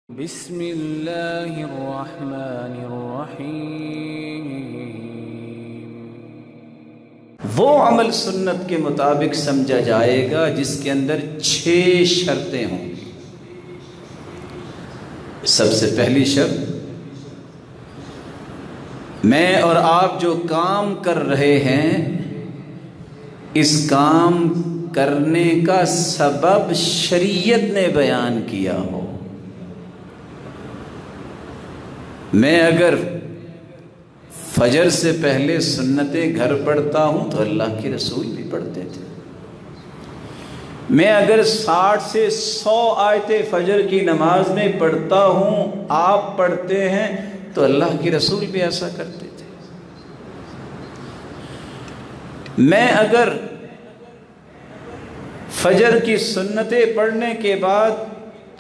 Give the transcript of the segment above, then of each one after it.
بسم اللہ الرحمن الرحیم۔ وہ عمل سنت کے مطابق سمجھا جائے گا جس کے اندر 6 شرطیں ہوں۔ سب سے پہلی شرط، میں اور آپ جو کام کر رہے ہیں اس کام کرنے کا سبب شریعت نے بیان کیا ہو۔ میں اگر فجر سے پہلے سنتیں گھر پڑھتا ہوں تو اللہ کے رسول بھی پڑھتے تھے۔ میں اگر 60 سے 100 آیتیں فجر کی نماز میں پڑھتا ہوں، آپ پڑھتے ہیں، تو اللہ کے رسول بھی ایسا کرتے تھے۔ میں اگر فجر کی سنتیں پڑھنے کے بعد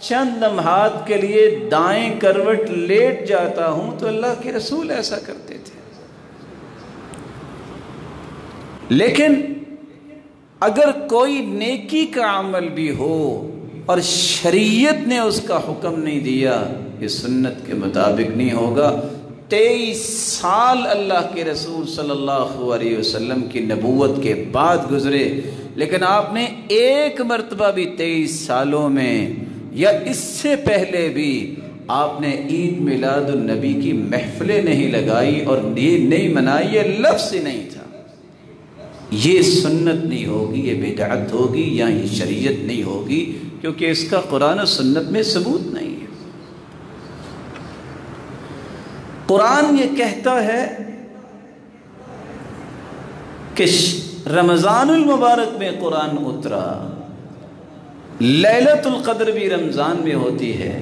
چند لمحات کے لیے دائیں کروٹ لیٹ جاتا ہوں تو اللہ کے رسول ایسا کرتے تھے۔ لیکن اگر کوئی نیکی کا عمل بھی ہو اور شریعت نے اس کا حکم نہیں دیا، یہ سنت کے مطابق نہیں ہوگا۔ 23 سال اللہ کے رسول صلی اللہ علیہ وسلم کی نبوت کے بعد گزرے، لیکن آپ نے ایک مرتبہ بھی 23 سالوں میں یا اس سے پہلے بھی آپ نے عید میلاد النبی کی محفلیں نہیں لگائی اور یہ نہیں منائی، یہ لفظ ہی نہیں تھا۔ یہ سنت نہیں ہوگی، یہ بدعت ہوگی، یا یہ شریعت نہیں ہوگی، کیونکہ اس کا قرآن و سنت میں ثبوت نہیں ہے۔ قرآن یہ کہتا ہے کہ رمضان المبارک میں قرآن اترا، لیلۃ القدر بھی رمضان میں ہوتی ہے،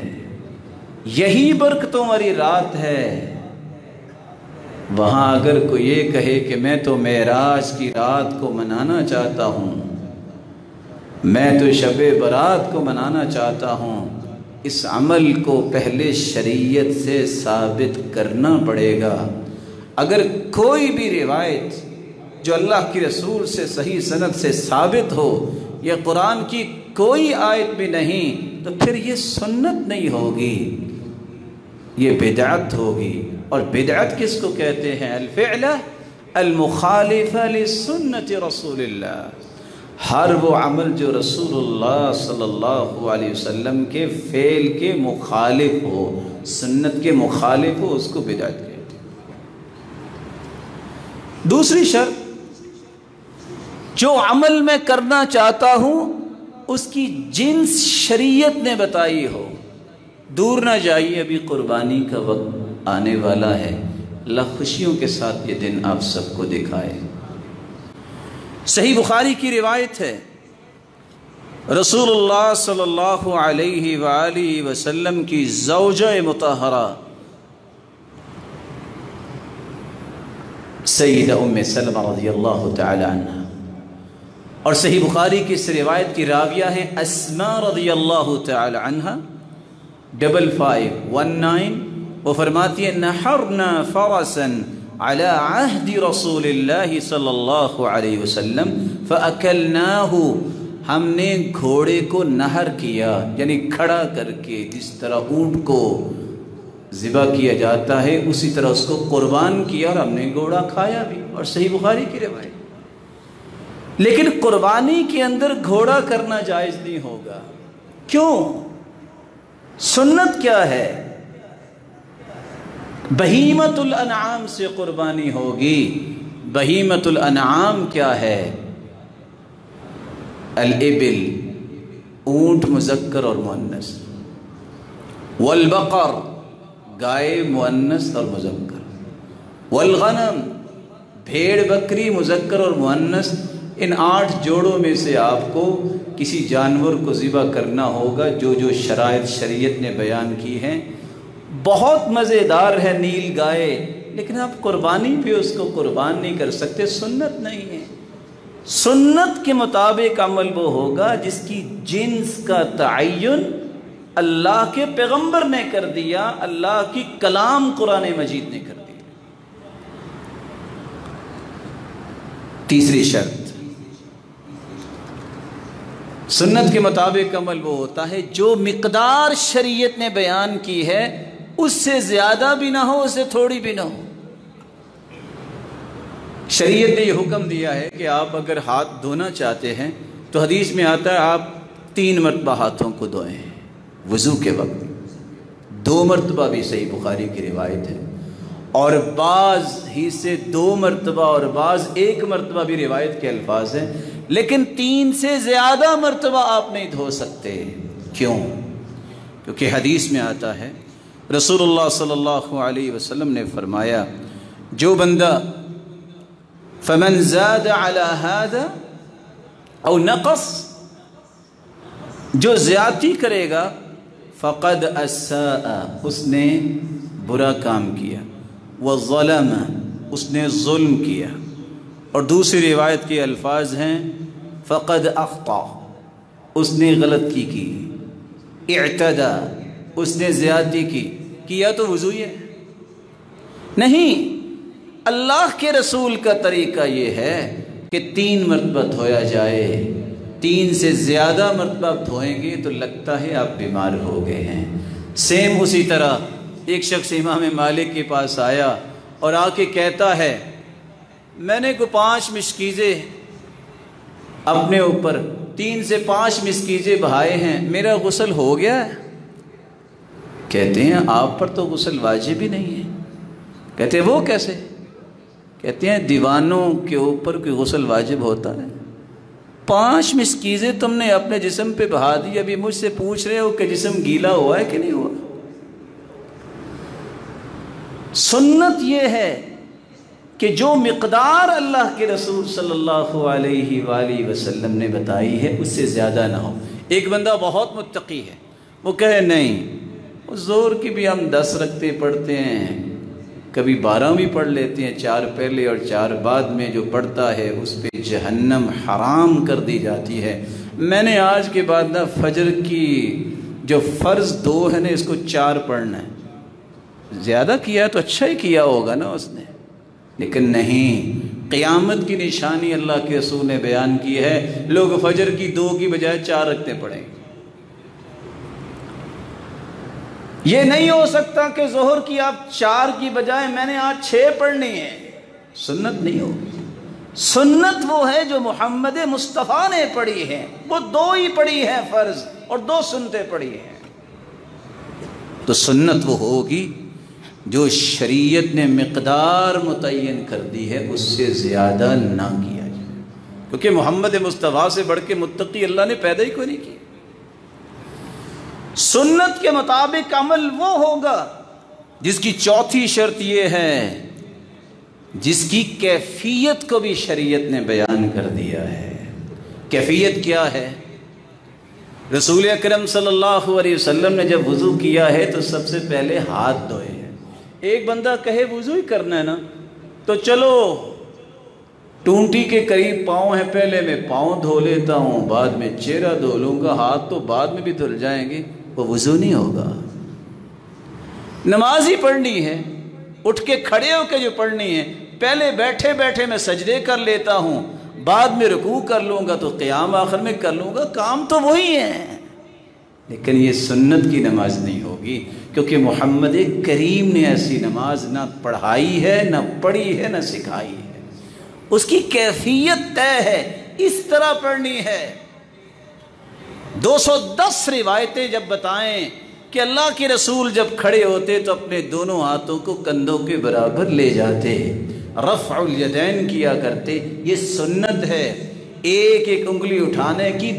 یہی برکتوں والی رات ہے۔ وہاں اگر کوئی یہ کہے کہ میں تو معراج کی رات کو منانا چاہتا ہوں، میں تو شب برات کو منانا چاہتا ہوں، اس عمل کو پہلے شریعت سے ثابت کرنا پڑے گا۔ اگر کوئی بھی روایت جو اللہ کی رسول سے صحیح سند سے ثابت ہو، یا قرآن کی کوئی آیت بھی نہیں، تو پھر یہ سنت نہیں ہوگی، یہ بدعت ہوگی۔ اور بدعت کس کو کہتے ہیں؟ الفعل المخالف لسنت رسول اللہ، ہر وہ عمل جو رسول اللہ صلی اللہ علیہ وسلم کے فعل کے مخالف ہو، سنت کے مخالف ہو، اس کو بدعت کہتے ہیں۔ دوسری شرط، جو عمل میں کرنا چاہتا ہوں اس کی جنس شریعت نے بتائی ہو۔ دور نہ جائیے، ابھی قربانی کا وقت آنے والا ہے، اللہ خوشیوں کے ساتھ یہ دن آپ سب کو دکھائے۔ صحیح بخاری کی روایت ہے، رسول اللہ صلی اللہ علیہ وآلہ وسلم کی زوجہ مطہرہ سیدہ ام سلمہ رضی اللہ تعالی عنہ، اور صحیح بخاری کی اس روایت کی راویہ ہیں اسماء رضی اللہ تعالی عنہ 5519۔ وہ فرماتی ہے نحرنا فرسا على عہد رسول اللہ صلی اللہ علیہ وسلم فاکلناہ، ہم نے گھوڑے کو نہر کیا، یعنی کھڑا کر کے، جس طرح اونٹ کو ذبح کیا جاتا ہے اسی طرح اس کو قربان کیا، اور ہم نے گھوڑا کھایا بھی، اور صحیح بخاری کی روایت۔ لیکن قربانی کے اندر گھوڑا کرنا جائز نہیں ہوگا۔ کیوں؟ سنت کیا ہے؟ بہیمت الانعام سے قربانی ہوگی۔ بہیمت الانعام کیا ہے؟ الابل، اونٹ مذکر اور مؤنث، والبقر، گائے مؤنث اور مذکر، والغنم، بھیڑ بکری مذکر اور مؤنث۔ ان 8 جوڑوں میں سے آپ کو کسی جانور کو ذبح کرنا ہوگا جو جو شرائط شریعت نے بیان کی ہیں۔ بہت مزیدار ہے نیل گائے، لیکن آپ قربانی پہ اس کو قربان نہیں کر سکتے، سنت نہیں ہے۔ سنت کے مطابق عمل وہ ہوگا جس کی جنس کا تعین اللہ کے پیغمبر نے کر دیا، اللہ کی کلام قرآن مجید نے کر دیا۔ تیسری شرط، سنت کے مطابق عمل وہ ہوتا ہے جو مقدار شریعت نے بیان کی ہے اس سے زیادہ بھی نہ ہو، اس سے تھوڑی بھی نہ ہو۔ شریعت نے یہ حکم دیا ہے کہ آپ اگر ہاتھ دھونا چاہتے ہیں تو حدیث میں آتا ہے آپ 3 مرتبہ ہاتھوں کو دھوئیں وضو کے وقت، 2 مرتبہ بھی صحیح بخاری کی روایت ہے، اور بعض ہی سے 2 مرتبہ اور بعض 1 مرتبہ بھی روایت کے الفاظ ہیں، لیکن 3 سے زیادہ مرتبہ آپ نہیں دھو سکتے۔ کیوں؟ کیونکہ حدیث میں آتا ہے رسول اللہ صلی اللہ علیہ وسلم نے فرمایا جو بندہ فمن زاد على هذا او نقص، جو زیادتی کرے گا فقد اساء، اس نے برا کام کیا، وظلم، اس نے ظلم کیا، اور دوسری روایت کے الفاظ ہیں فقد اخطا، اس نے غلطی کی، اعتدى، اس نے زیادتی کی۔ کیا تو وضو ہے نہیں، اللہ کے رسول کا طریقہ یہ ہے کہ 3 مرتبہ دھویا جائے، 3 سے زیادہ مرتبہ دھوئیں گے تو لگتا ہے آپ بیمار ہو گئے ہیں۔ سیم اسی طرح ایک شخص امام مالک کے پاس آیا اور آ کے کہتا ہے میں نے 5 مشکیزیں اپنے اوپر 3 سے 5 مشکیزیں بہائے ہیں، میرا غسل ہو گیا ہے؟ کہتے ہیں آپ پر تو غسل واجب ہی نہیں ہے۔ کہتے ہیں وہ کیسے؟ کہتے ہیں دیوانوں کے اوپر کوئی غسل واجب ہوتا ہے؟ 5 مشکیزیں تم نے اپنے جسم پہ بہا دی، ابھی مجھ سے پوچھ رہے ہو کہ جسم گیلا ہوا ہے کہ نہیں ہوا؟ سنت یہ ہے کہ جو مقدار اللہ کے رسول صلی اللہ علیہ وآلہ وسلم نے بتائی ہے اس سے زیادہ نہ ہو۔ ایک بندہ بہت متقی ہے، وہ کہے نہیں زور کی بھی ہم 10 رکعتیں پڑھتے ہیں، کبھی 12 بھی پڑھ لیتے ہیں، 4 پہلے اور 4 بعد میں، جو پڑھتا ہے اس پہ جہنم حرام کر دی جاتی ہے۔ میں نے آج کے بعد نا فجر کی جو فرض 2 ہے نا اس کو 4 پڑھنا ہے۔ زیادہ کیا تو اچھا ہی کیا ہوگا نا اس نے، لیکن نہیں، قیامت کی نشانی اللہ کے رسول نے بیان کی ہے، لوگ فجر کی 2 کی بجائے 4 رکعتیں پڑھیں گے۔ یہ نہیں ہو سکتا کہ ظہر کی آپ 4 کی بجائے میں نے آج 6 پڑھنی ہے، سنت نہیں ہوگی۔ سنت وہ ہے جو محمد مصطفیٰ نے پڑھی ہے، وہ 2 ہی پڑھی ہے فرض اور 2 سنتیں پڑھی ہیں۔ تو سنت وہ ہوگی جو شریعت نے مقدار متعین کر دی ہے اس سے زیادہ نہ کیا جائے، کیونکہ محمد مصطفیٰ سے بڑھ کے متقی اللہ نے پیدا ہی کوئی نہیں کیا۔ سنت کے مطابق عمل وہ ہوگا جس کی چوتھی شرط یہ ہے جس کی کیفیت کو بھی شریعت نے بیان کر دیا ہے۔ کیفیت کیا ہے؟ رسول اکرم صلی اللہ علیہ وسلم نے جب وضو کیا ہے تو سب سے پہلے ہاتھ دھوئے ہیں۔ ایک بندہ کہے وضو ہی کرنا ہے نا تو چلو ٹونٹی کے قریب پاؤں ہے، پہلے میں پاؤں دھو لیتا ہوں، بعد میں چہرہ دھو لوں گا، ہاتھ تو بعد میں بھی دھل جائیں گے، وہ وضو نہیں ہوگا۔ نماز ہی پڑھنی ہے، اٹھ کے کھڑے ہو کے جو پڑھنی ہے، پہلے بیٹھے بیٹھے میں سجدے کر لیتا ہوں، بعد میں رکوع کر لوں گا تو قیام آخر میں کر لوں گا، کام تو وہی ہے، لیکن یہ سنت کی نماز نہیں ہوگی، کیونکہ محمد کریم نے ایسی نماز نہ پڑھائی ہے، نہ پڑھی ہے، نہ سکھائی ہے۔ اس کی کیفیت طے ہے، اس طرح پڑھنی ہے۔ 210 روایتیں جب بتائیں کہ اللہ کے رسول جب کھڑے ہوتے تو اپنے دونوں ہاتھوں کو کندھوں کے برابر لے جاتے، رفع الیدین کیا کرتے، یہ سنت ہے۔ ایک ایک انگلی اٹھانے کی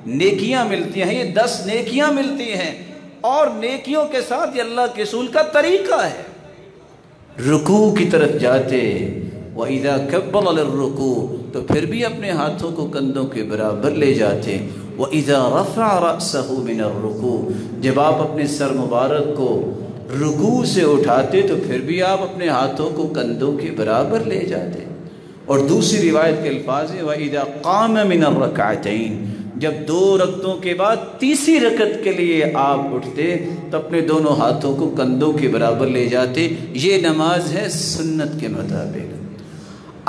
نیکیاں ملتی ہیں، یہ 10 نیکیاں ملتی ہیں، اور نیکیوں کے ساتھ یہ اللہ کے رسول کا طریقہ ہے۔ رکوع کی طرف جاتے، وَإِذَا كَبَّرَ لِلرُّكُوعِ، تو پھر بھی اپنے ہاتھوں کو کندھوں کے برابر لے جاتے، وَإِذَا رَفَعَ رَأْسَهُ مِنَ الرُّكُوعِ، جب آپ اپنے سر مبارک کو رکوع سے اٹھاتے تو پھر بھی آپ اپنے ہاتھوں کو کندھوں کے برابر لے جاتے۔ اور دوسری روایت کے الفاظ ہیں وَإِذَا قَامَ مِنَ الرَّكْعَتَيْنِ، جب 2 رکعتوں کے بعد تیسری رکعت کے لیے آپ اٹھتے تو اپنے دونوں ہاتھوں کو کندھوں کے برابر لے جاتے۔ یہ نماز ہے سنت کے مطابق۔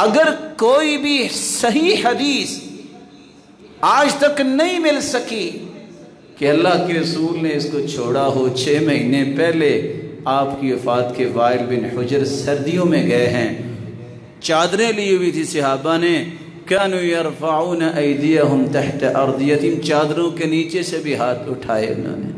اگر کوئی بھی صحیح حدیث آج تک نہیں مل سکی کہ اللہ کے رسول نے اس کو چھوڑا ہو۔ 6 مہینے پہلے آپ کی وفات کے وائل بن حجر سردیوں میں گئے ہیں، چادریں لی ہوئی تھی صحابہ نے، کانوا یرفعون ایدیہم تحت اردیتہم، چادروں کے نیچے سے بھی ہاتھ اٹھائے انہوں نے۔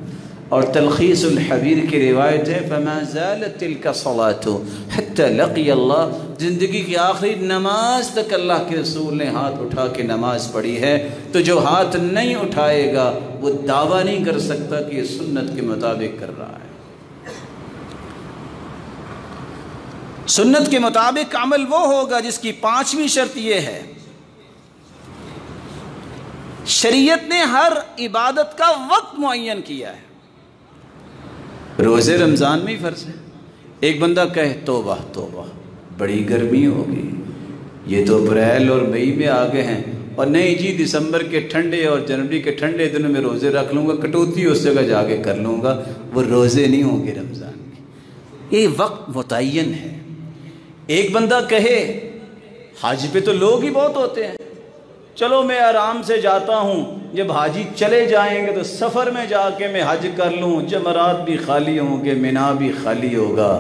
اور تلخیص الحبیر کی روایت ہے فما زالت تلک صلاة حتی لقی اللہ، زندگی کی آخری نماز تک اللہ کے رسول نے ہاتھ اٹھا کے نماز پڑھی ہے۔ تو جو ہاتھ نہیں اٹھائے گا وہ دعویٰ نہیں کر سکتا کہ یہ سنت کے مطابق کر رہا ہے۔ سنت کے مطابق عمل وہ ہوگا جس کی 5ویں شرط یہ ہے، شریعت نے ہر عبادت کا وقت معین کیا ہے۔ روزے رمضان میں ہی فرض ہے۔ ایک بندہ کہے توبہ توبہ بڑی گرمی ہوگی، یہ تو اپریل اور مئی میں آگے ہیں، اور نہیں جی دسمبر کے ٹھنڈے اور جنوری کے ٹھنڈے دنوں میں روزے رکھ لوں گا، کٹوتی اس جگہ جا کے کر لوں گا، وہ روزے نہیں ہوں گے رمضان کے۔ یہ وقت متعین ہے۔ ایک بندہ کہے حج پہ تو لوگ ہی بہت ہوتے ہیں، چلو میں آرام سے جاتا ہوں، جب حاجی چلے جائیں گے تو سفر میں جا کے میں حج کر لوں، جمرات بھی خالی ہوں گے، مینا بھی خالی ہوگا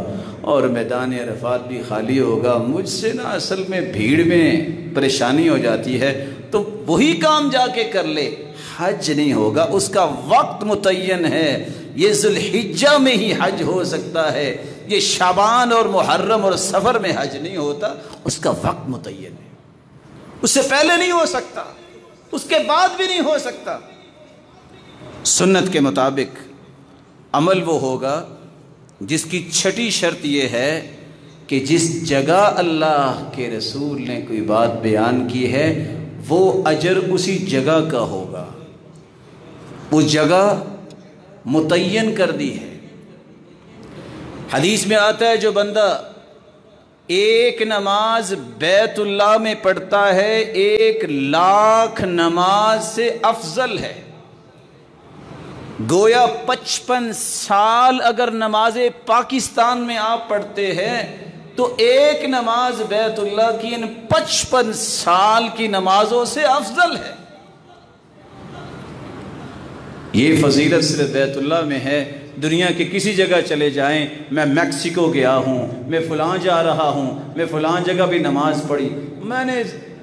اور میدان عرفات بھی خالی ہوگا، مجھ سے نا اصل میں بھیڑ میں پریشانی ہو جاتی ہے، تو وہی کام جا کے کر لے، حج نہیں ہوگا۔ اس کا وقت متعین ہے، یہ ذوالحجہ میں ہی حج ہو سکتا ہے، یہ شعبان اور محرم اور سفر میں حج نہیں ہوتا، اس کا وقت متعین ہے، اس سے پہلے نہیں ہو سکتا، اس کے بعد بھی نہیں ہو سکتا۔ سنت کے مطابق عمل وہ ہوگا جس کی 6ٹھی شرط یہ ہے کہ جس جگہ اللہ کے رسول نے کوئی بات بیان کی ہے وہ اجر اسی جگہ کا ہوگا، وہ جگہ متعین کر دی ہے۔ حدیث میں آتا ہے جو بندہ ایک نماز بیت اللہ میں پڑھتا ہے 1,00,000 نماز سے افضل ہے۔ گویا 55 سال اگر نماز پاکستان میں آپ پڑھتے ہیں تو ایک نماز بیت اللہ کی ان 55 سال کی نمازوں سے افضل ہے۔ یہ فضیلت صرف بیت اللہ میں ہے، دنیا کے کسی جگہ چلے جائیں، میں میکسیکو گیا ہوں، میں فلاں جا رہا ہوں، میں فلاں جگہ بھی نماز پڑھی، میں نے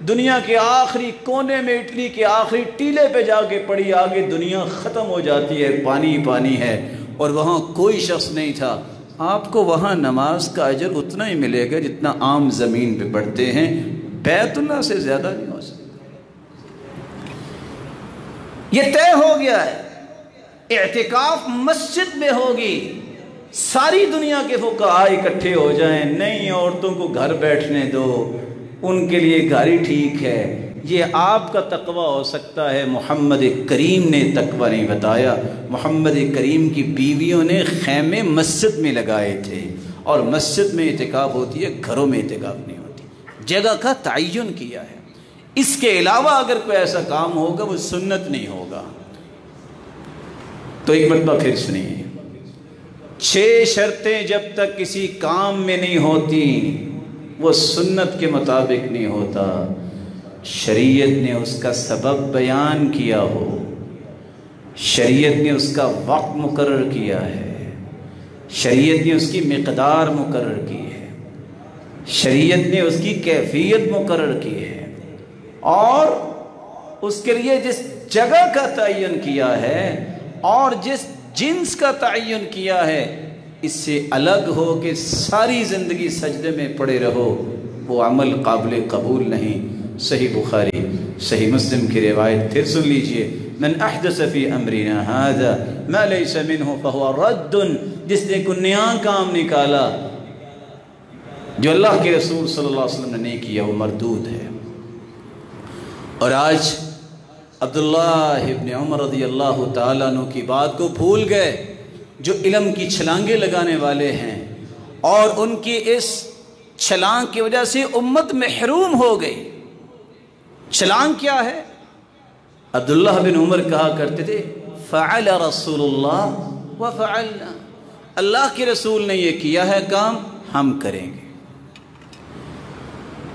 دنیا کے آخری کونے میں اٹلی کے آخری ٹیلے پہ جا کے پڑھی، آگے دنیا ختم ہو جاتی ہے، پانی پانی ہے، اور وہاں کوئی شخص نہیں تھا، آپ کو وہاں نماز کا اجر اتنا ہی ملے گا جتنا عام زمین پہ پڑھتے ہیں، بیت اللہ سے زیادہ نہیں ہو سکتا۔ یہ طے ہو گیا ہے، اعتکاف مسجد میں ہوگی، ساری دنیا کے فقہاء اکٹھے ہو جائیں، نہیں عورتوں کو گھر بیٹھنے دو، ان کے لیے گھر ہی ٹھیک ہے، یہ آپ کا تقوی ہو سکتا ہے، محمد کریم نے تقوی نہیں بتایا۔ محمد کریم کی بیویوں نے خیمے مسجد میں لگائے تھے، اور مسجد میں اعتکاف ہوتی ہے، گھروں میں اعتکاف نہیں ہوتی، جگہ کا تعین کیا ہے۔ اس کے علاوہ اگر کوئی ایسا کام ہوگا وہ سنت نہیں ہوگا۔ تو ایک مرتبہ پھر سنیے، 6 شرطیں جب تک کسی کام میں نہیں ہوتی وہ سنت کے مطابق نہیں ہوتا۔ شریعت نے اس کا سبب بیان کیا ہو، شریعت نے اس کا وقت مقرر کیا ہے، شریعت نے اس کی مقدار مقرر کی ہے، شریعت نے اس کی کیفیت مقرر کی ہے، اور اس کے لیے جس جگہ کا تعین کیا ہے اور جس جنس کا تعین کیا ہے، اس سے الگ ہو کہ ساری زندگی سجدے میں پڑے رہو، وہ عمل قابل قبول نہیں۔ صحیح بخاری صحیح مسلم کی روایت پھر سن لیجئے، من احدث فی امرنا ھذا ما لیس منہ فہو رد، جس نے کوئی نیا کام نکالا جو اللہ کے رسول صلی اللہ علیہ وسلم نے نہیں کیا وہ مردود ہے۔ اور آج عبداللہ ابن عمر رضی اللہ تعالیٰ عنہ کی بات کو بھول گئے، جو علم کی چھلانگیں لگانے والے ہیں، اور ان کی اس چھلانگ کی وجہ سے امت محروم ہو گئی۔ چھلانگ کیا ہے؟ عبداللہ بن عمر کہا کرتے تھے فعل رسول اللہ وفعلنا، اللہ کے رسول نے یہ کیا ہے کام، ہم کریں گے۔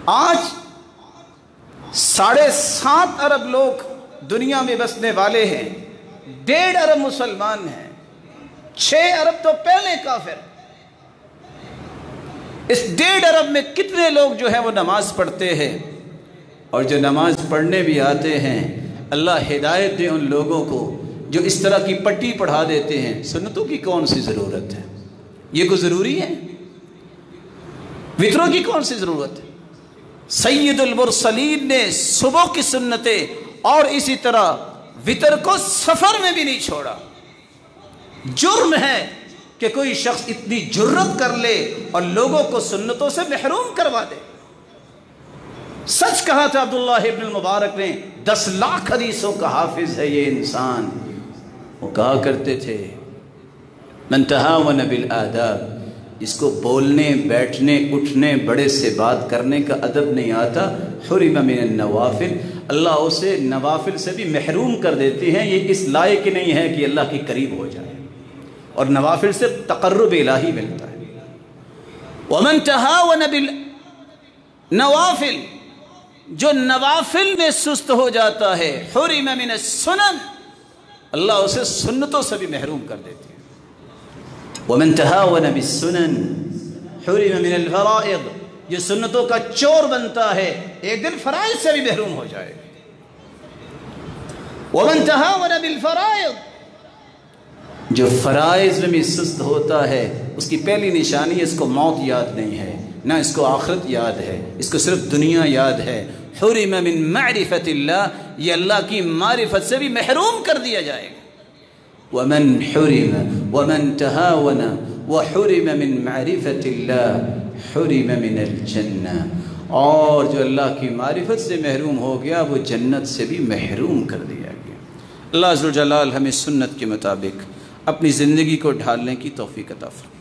آج 7.5 ارب لوگ دنیا میں بسنے والے ہیں، 1.5 ارب مسلمان ہیں، 6 ارب تو پہلے کافر۔ اس 1.5 ارب میں کتنے لوگ جو ہیں وہ نماز پڑھتے ہیں، اور جو نماز پڑھنے بھی آتے ہیں اللہ ہدایت دے ان لوگوں کو جو اس طرح کی پٹی پڑھا دیتے ہیں۔ سنتوں کی کون سی ضرورت ہے؟ یہ کوئی ضروری ہے؟ وطروں کی کون سی ضرورت ہے؟ سید المرسلین نے صبح کی سنتیں اور اسی طرح وطر کو سفر میں بھی نہیں چھوڑا۔ جرم ہے کہ کوئی شخص اتنی جرت کر لے اور لوگوں کو سنتوں سے محروم کروا دے۔ سچ کہا تھا عبداللہ ابن المبارک نے، 10 لاکھ حدیثوں کا حافظ ہے یہ انسان۔ وہ کہا کرتے تھے من تہاون بالآداب، جس کو بولنے، بیٹھنے، اٹھنے، بڑے سے بات کرنے کا ادب نہیں آتا، حرم من النوافل، اللہ اسے نوافل سے بھی محروم کر دیتے ہیں۔ یہ اس لائق ہی نہیں ہے کہ اللہ کے قریب ہو جائے، اور نوافل سے تقرب الہی ملتا ہے۔ ومن تہاون بالنوافل، جو نوافل میں سست ہو جاتا ہے، حرم من السنن، اللہ اسے سنتوں سے بھی محروم کر دیتے ہیں۔ ومن تہاون بالسنن حرم من الفرائض، جو سنتوں کا چور بنتا ہے ایک دن فرائض سے بھی محروم ہو جائے گا۔ ومن تہاون بالفرائض، جو فرائض میں سست ہوتا ہے اس کی پہلی نشانی اس کو موت یاد نہیں ہے، نہ اس کو آخرت یاد ہے، اس کو صرف دنیا یاد ہے۔ حرم من معرفت اللہ، یہ اللہ کی معرفت سے بھی محروم کر دیا جائے گا۔ ومن حرم ومن تہاون وحرم من معرفت اللہ حرم من الجنہ، اور جو اللہ کی معرفت سے محروم ہو گیا وہ جنت سے بھی محروم کر دیا گیا۔ اللہ عز و جلال ہمیں سنت کے مطابق اپنی زندگی کو ڈھالنے کی توفیق عطا فرمائے۔